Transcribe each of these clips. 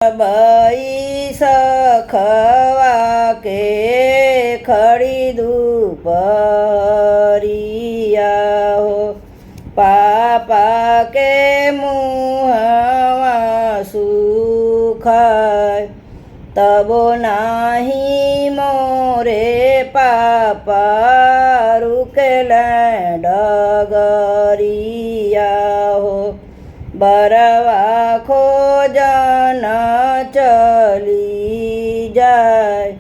बई सखवा के खरीदू परिया हो। पापा के मुहवा सुखाय तबो नाही मोरे पापा रुकेल डगरिया हो। बरवा खोजन चली जाय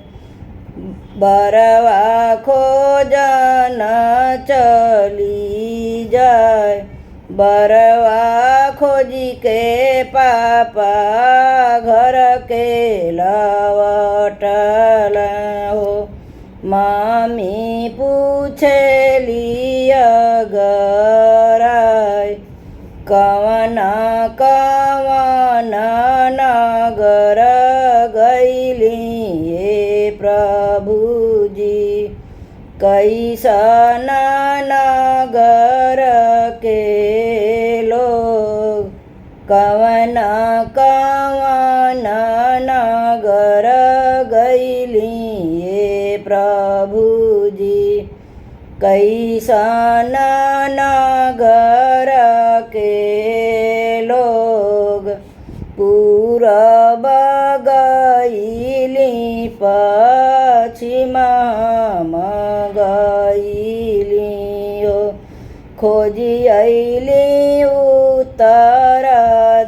बरवा खोजन चली जाय। बरवा खोजी के पापा घर के लवटल हो। मामी पूछेली अगराय कवन कवन नगर गईली हे प्रभुजी। कैसन नगर के लोग कवन कवन नगर गईली हे प्रभुजी। कैसन नगर के लोग पूरब गईली पश्चिम गईली हो। खोजी अइली उत्तर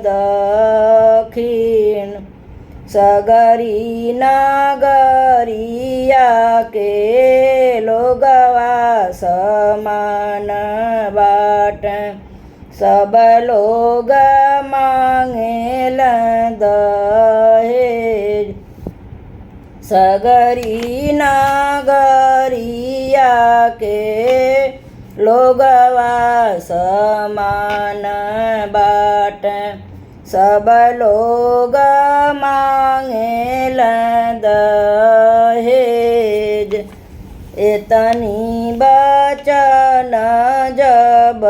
दक्षिण सगरी नगरिया के लोगवा समान बाट। सब लोग मांगेल दहेज सगरी नगरिया के लोगवा समान बाट। सब लोग मांगेल दहेज। एतनी बचन जब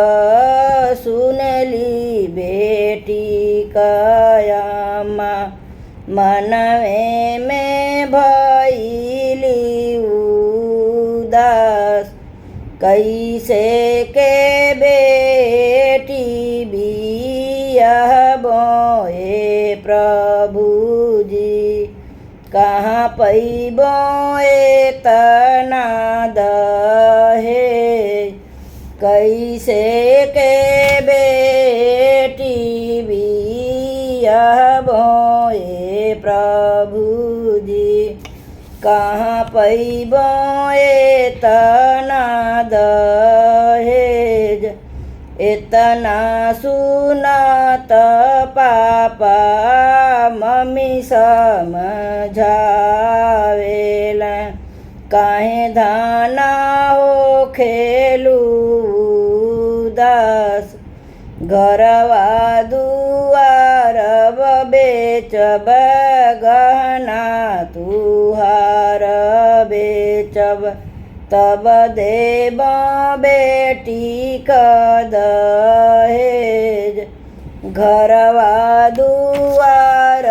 सुनली बेटी कयामा मनवे में भइली उदास। कैसे के बेटी बियाह बोए प्रभुजी। कहाँ पैबो एतना दहेज। कैसे के बेटी बियाह बोए प्रभुजी। कहाँ पैबो एतना दहेज। इतना सुनत पापा मम्मी समझावेल। काहे धाना हो खेलू दास। घरवा दुआर बेचब गहना तुहार बेचब। तब देब बेटी का दहेज। घरवा दुआर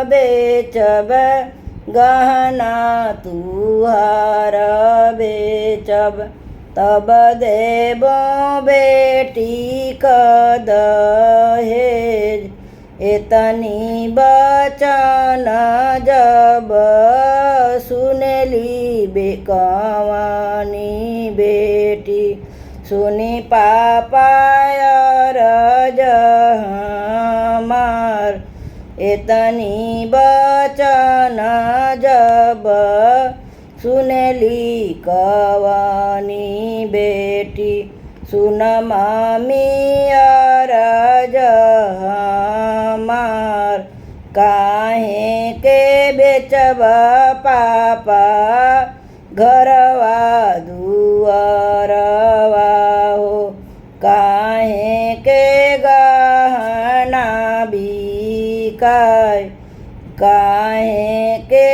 बेचब गहना तुहार बेचब। तब देब बेटी का दहेज। एतनी बचन जब सुनली बेकवानी बेटी। सुनी पापा अरज हमार। एतनी बचन जब सुनली कवानी बेटी। सुन मामी अरज हमार। काहे के बेचब पापा घरवा दुआरवा हो। काहे के गहना बिकाय। काहे के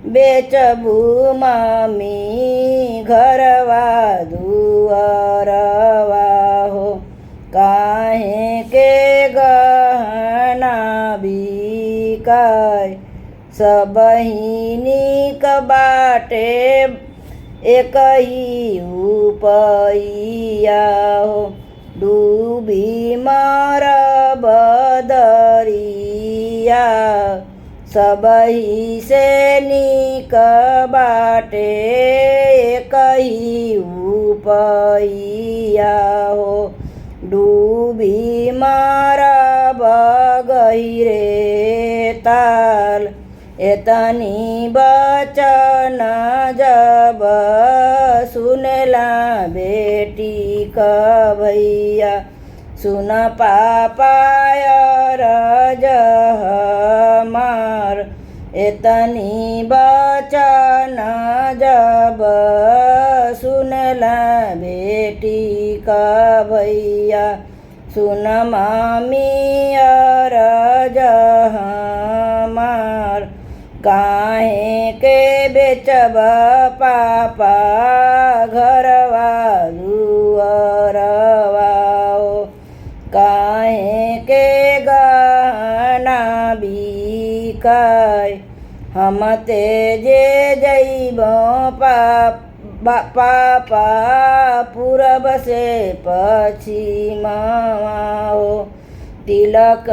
बेचबू मामी घरवा दुआरवा हो। काहे के गहना भी काय सबही बाटे एक ही उपैया हो डूबी मर बदरिया सबही से नीक बाटे एक ही उपैया हो डूबी मारब गहिरे ताल एतनी बचन जब सुनला बेटी का भैया सुन पापाय रज हमार एतनी बचन जब सुनला बेटी का भैया सुन मामी रज हमार काहे के बेचब पापा घरवा दुअरवा काहे के गहना बिकाय हम तेजे जइब पापा पूरब से पश्चिमवा हो तिलक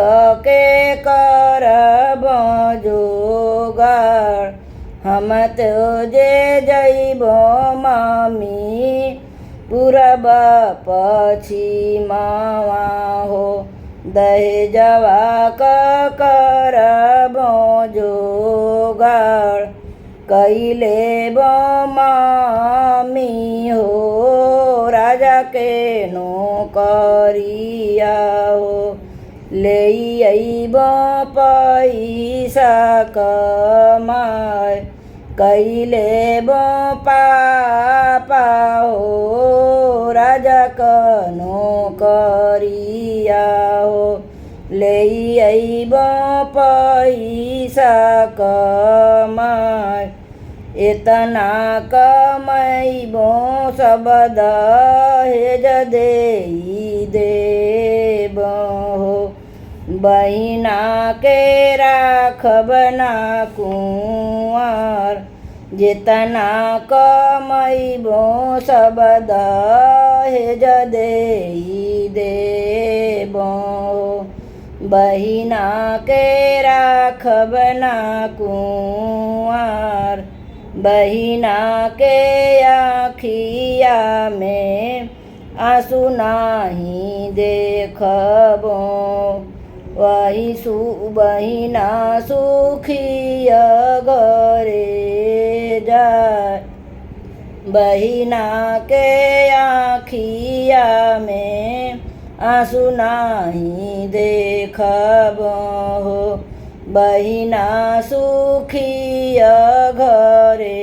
के करब जोगार हम तेजे जइब मामी पूरब पश्चिमवा हो दहेजवा करब जोगार कैले मामी हो राजा के नौकरिया हो ले अइब पैसा कमाय कैले पापा हो राजा का नौकरिया हो ले अइब पैसा कमाय इतना कमैब सब दहेज देई देब हो बहिना के राखब ना कुंवर जितना कमैब सब दहेज देई देब हो बहिना के राखब ना कुंवर बहिना के आँखिया में आंसू नाही देखबो वही बहिना सुखिया घरे जाय बहिना के आँखिया में आंसू नाही देखबो बहिना सुखिया घरे